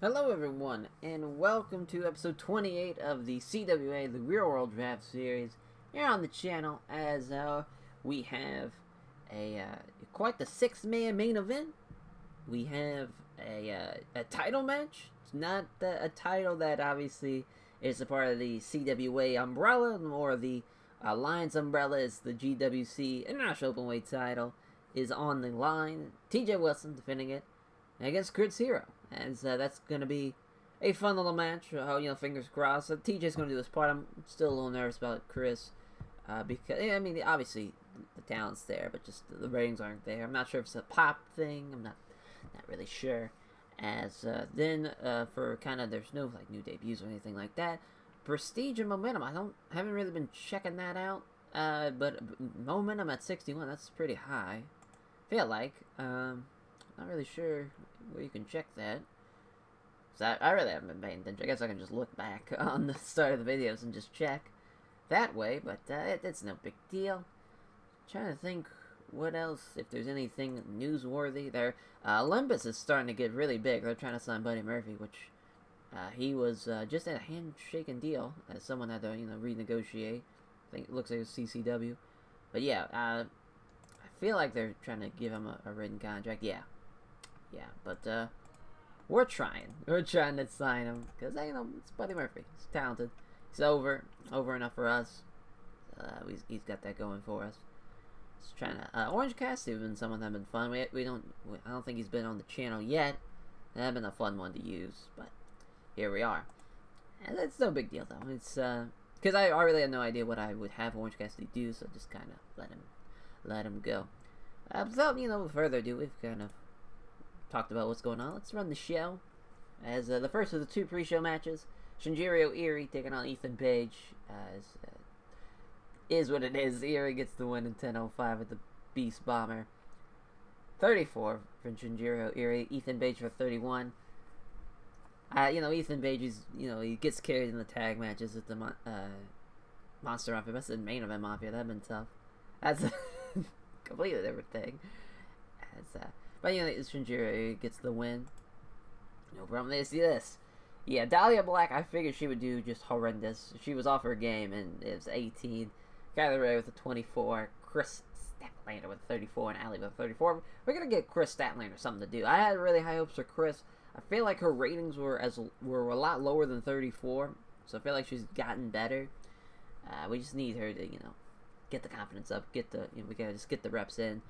Hello everyone, and welcome to episode 28 of the CWA, the Real World Draft Series, here on the channel, as we have quite the six-man main event. We have a title match. It's not a title that obviously is a part of the CWA umbrella, or the Alliance umbrella. Is the GWC International Openweight title is on the line. TJ Wilson defending it against Chris Hero. As that's going to be a fun little match. Fingers crossed. TJ's going to do his part. I'm still a little nervous about Chris. Because, obviously the talent's there, but just the ratings aren't there. I'm not sure if it's a pop thing. I'm not really sure. As then for kind of, there's no like new debuts or anything like that. Prestige and Momentum. Haven't really been checking that out. But Momentum at 61, that's pretty high. Feel like. Not really sure where you can check that. So I really haven't been paying attention. I guess I can just look back on the start of the videos and just check that way, but it's no big deal. Trying to think what else, if there's anything newsworthy there. Olympus is starting to get really big. They're trying to sign Buddy Murphy, which he was just at a handshaking deal, as someone had to renegotiate. I think it looks like a CCW, but yeah, I feel like they're trying to give him a written contract. Yeah, but we're trying. We're trying to sign him because it's Buddy Murphy. He's talented. He's over enough for us. He's got that going for us. Just trying to. Orange Cassidy has been someone that's been fun. I don't think he's been on the channel yet. That's been a fun one to use, but here we are. And it's no big deal though. It's because I really had no idea what I would have Orange Cassidy do, so just kind of let him go. Without further ado, we've kind of talked about what's going on. Let's run the show. As the first of the two pre-show matches, Shinjiro Irie taking on Ethan Page. Is what it is. Irie gets the win in 10:05 with the Beast Bomber. 34 for Shinjiro Irie. Ethan Page for 31. Ethan Page he gets carried in the tag matches with the Monster Mafia. That's the main event Mafia. That'd been tough. That's a completely different thing. But Shinjiro gets the win. No problem. They see this. Yeah, Dahlia Black, I figured she would do just horrendous. She was off her game, and it was 18. Kylie Ray with a 24. Chris Statlander with a 34, and Allie with a 34. We're going to get Chris Statlander something to do. I had really high hopes for Chris. I feel like her ratings were a lot lower than 34, so I feel like she's gotten better. We just need her to, get the confidence up, we got to just get the reps in,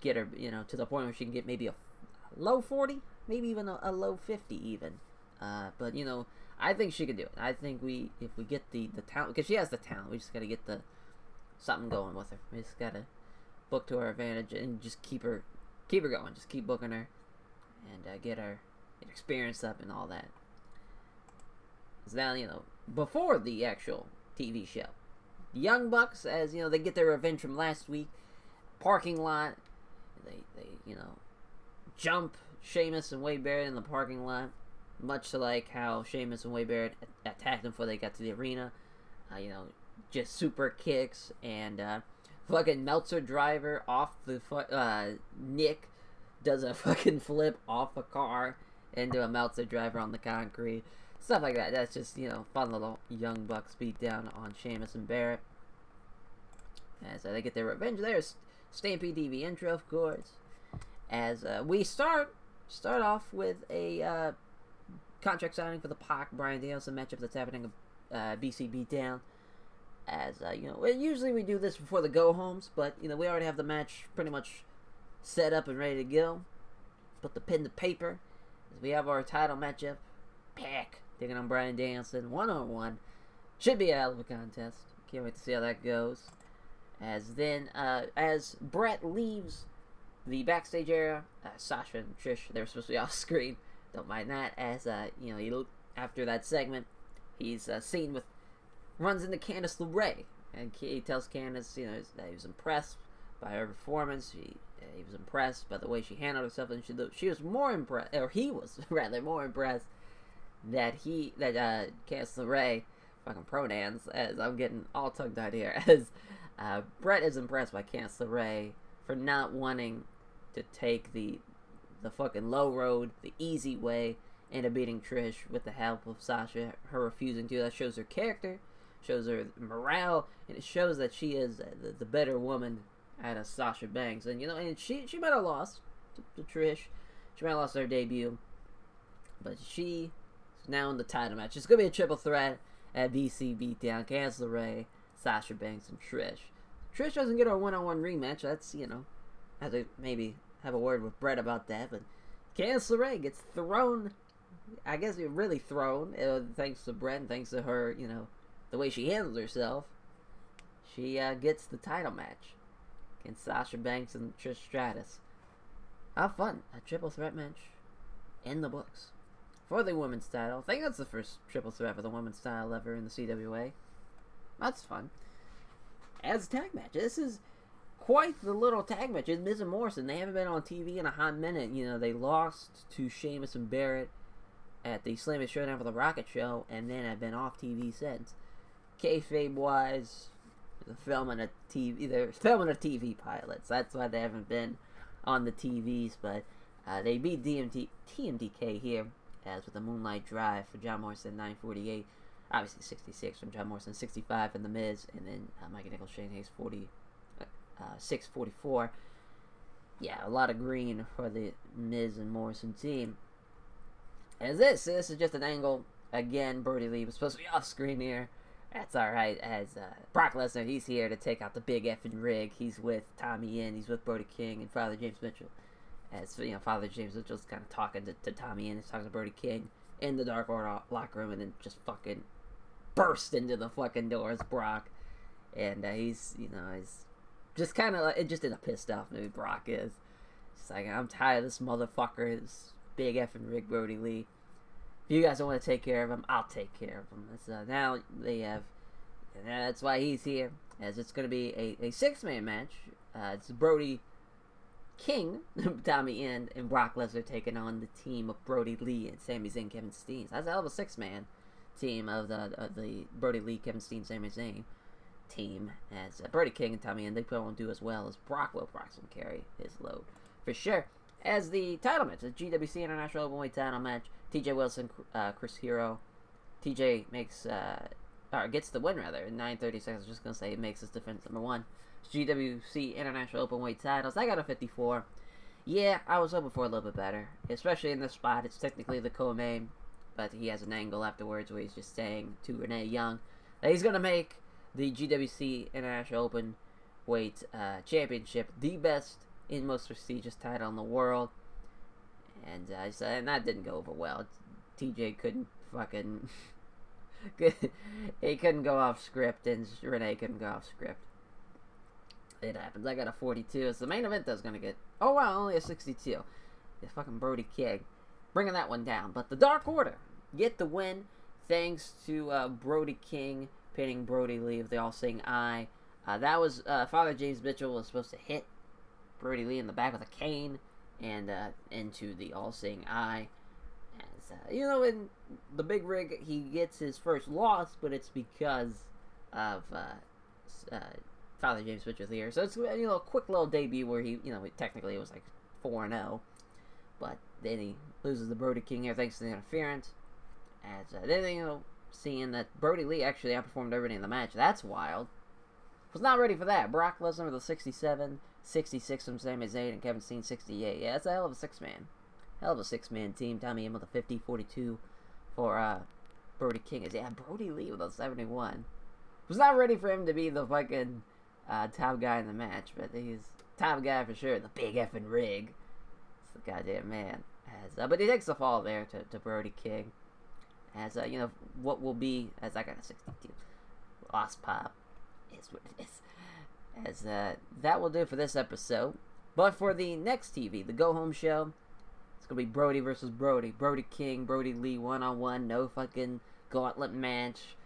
get her, to the point where she can get maybe a low 40, maybe even a low 50 even. But I think she could do it. I think if we get the talent, because she has the talent, we just got to get something going with her. We just got to book to our advantage and just keep her going. Just keep booking her and get her experience up and all that. So now, before the actual TV show, the Young Bucks, as they get their revenge from last week, parking lot, they jump Sheamus and Wade Barrett in the parking lot, much to like how Sheamus and Wade Barrett attacked them before they got to the arena. Just super kicks and fucking Meltzer driver off the Nick does a fucking flip off a car into a Meltzer driver on the concrete. Stuff like that. That's just, fun little Young Bucks beat down on Sheamus and Barrett. As they get their revenge. There's Stampede TV intro, of course. As we start off with a contract signing for the Pac Bryan Danielson matchup that's happening at BC Beatdown. As usually we do this before the go homes, but we already have the match pretty much set up and ready to go. Put the pen to paper as we have our title matchup. Pac taking on Bryan Danielson 1-on-1. Should be a hell of a contest. Can't wait to see how that goes. As Brett leaves the backstage area, Sasha and Trish, they were supposed to be off screen. Don't mind that. As after that segment, he's seen runs into Candice LeRae, and he tells Candice, that he was impressed by her performance. He was impressed by the way she handled herself, and she was more impressed, or he was rather more impressed that Candice LeRae, fucking pronouns, as I'm getting all tongue-tied here, as Brett is impressed by Candice LeRae for not wanting to take the fucking low road, the easy way, end up beating Trish with the help of Sasha. Her refusing to. That shows her character, shows her morale, and it shows that she is the better woman out of Sasha Banks. And and she might have lost to Trish. She might have lost her debut, but she is now in the title match. It's gonna be a triple threat at BC Beatdown. Candice LeRae, Sasha Banks, and Trish. Trish doesn't get her one-on-one rematch. That's have to maybe have a word with Brett about that. But Candice LeRae gets thrown. I guess really thrown, thanks to Brett and thanks to her, the way she handles herself. She gets the title match against Sasha Banks and Trish Stratus. How fun. A triple threat match in the books. For the women's title. I think that's the first triple threat for the women's title ever in the CWA. That's fun. As a tag match. This is quite the little tag match. It's Miz and Morrison. They haven't been on TV in a hot minute. They lost to Sheamus and Barrett at the Slammy Showdown for the Rocket Show, and then have been off TV since. Kayfabe wise, they're filming a TV pilots. That's why they haven't been on the TVs. But they beat TMDK here, as with the Moonlight Drive for John Morrison, 948. Obviously 66 from John Morrison, 65 from The Miz, and then Mikey Nicholls, Shane Hayes, 644. Yeah, a lot of green for the Miz and Morrison team. As this is just an angle. Again, Brody Lee was supposed to be off screen here. That's alright, as Brock Lesnar, he's here to take out the big effing rig. He's with Tommy Inn, he's with Brody King and Father James Mitchell. As Father James Mitchell's kind of talking to Tommy Inn, he's talking to Brody King in the Dark Order locker room, and then just fucking burst into the fucking doors, Brock. And he's just kind of just in a pissed off mood, Brock is. It's like, I'm tired of this motherfucker, this big effing rig, Brody Lee. If you guys don't want to take care of him, I'll take care of him. Now they have, and that's why he's here, as it's going to be a six-man match. It's Brody King, Tommy Inn, and Brock Lesnar taking on the team of Brody Lee and Sami Zayn, Kevin Steen. That's a hell of a six-man team of the Brody Lee, Kevin Steen, Sami Zayn team. As Brody King and Tommy Inn, they probably won't do as well as Brock will. Brock's going to carry his load for sure. As the title match, the GWC International Openweight title match, TJ Wilson, Chris Hero. TJ gets the win rather in 9:30 seconds. I was just gonna say it makes his defense number one. GWC International Openweight titles. I got a 54. Yeah, I was hoping for a little bit better, especially in this spot. It's technically the co-main, but he has an angle afterwards where he's just saying to Renee Young that he's gonna make the GWC International Openweight Championship the best and most prestigious title in the world. And and that didn't go over well. TJ couldn't fucking he couldn't go off script, and Renee couldn't go off script. It happens. I got a 42. It's the main event that's gonna get. Oh wow, only a 62. The fucking Brody King bringing that one down. But the Dark Order get the win thanks to Brody King pinning Brody Lee of the All Seeing Eye. That was Father James Mitchell was supposed to hit Brody Lee in the back with a cane and into the All Seeing Eye. As in the big rig, he gets his first loss, but it's because of Father James Mitchell here. So it's a quick little debut where he technically it was like 4-0, but then he loses to Brody King here thanks to the interference. As then seeing that Brody Lee actually outperformed everybody in the match, that's wild. Was not ready for that. Brock Lesnar with a 67, 66 from Sami Zayn, and Kevin Steen 68. Yeah, that's a hell of a six-man. Hell of a six-man team. Tommy in with a 50, 42 for Brody King. Yeah, Brody Lee with a 71. Was not ready for him to be the fucking top guy in the match, but he's top guy for sure. The big effing rig. It's the goddamn man. But he takes the fall there to Brody King. As what will be, as I got a 62. Lost Pop is what it is. As that will do it for this episode. But for the next TV, the Go Home Show, it's going to be Brody versus Brody. Brody King, Brody Lee, one-on-one. No fucking gauntlet match.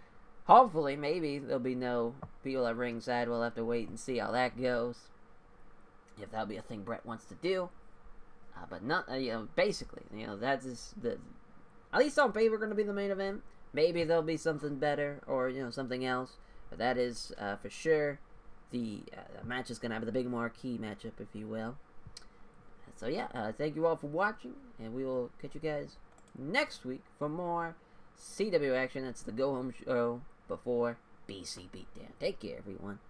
Hopefully, maybe there'll be no people at ringside. We'll have to wait and see how that goes. If that'll be a thing Brett wants to do. But not, basically, that is at least on paper going to be the main event. Maybe there'll be something better or, something else. But that is, for sure, the match is going to have the big marquee matchup, if you will. So, yeah, thank you all for watching, and we will catch you guys next week for more CWA action. That's the go home show before BC Beatdown. Take care, everyone.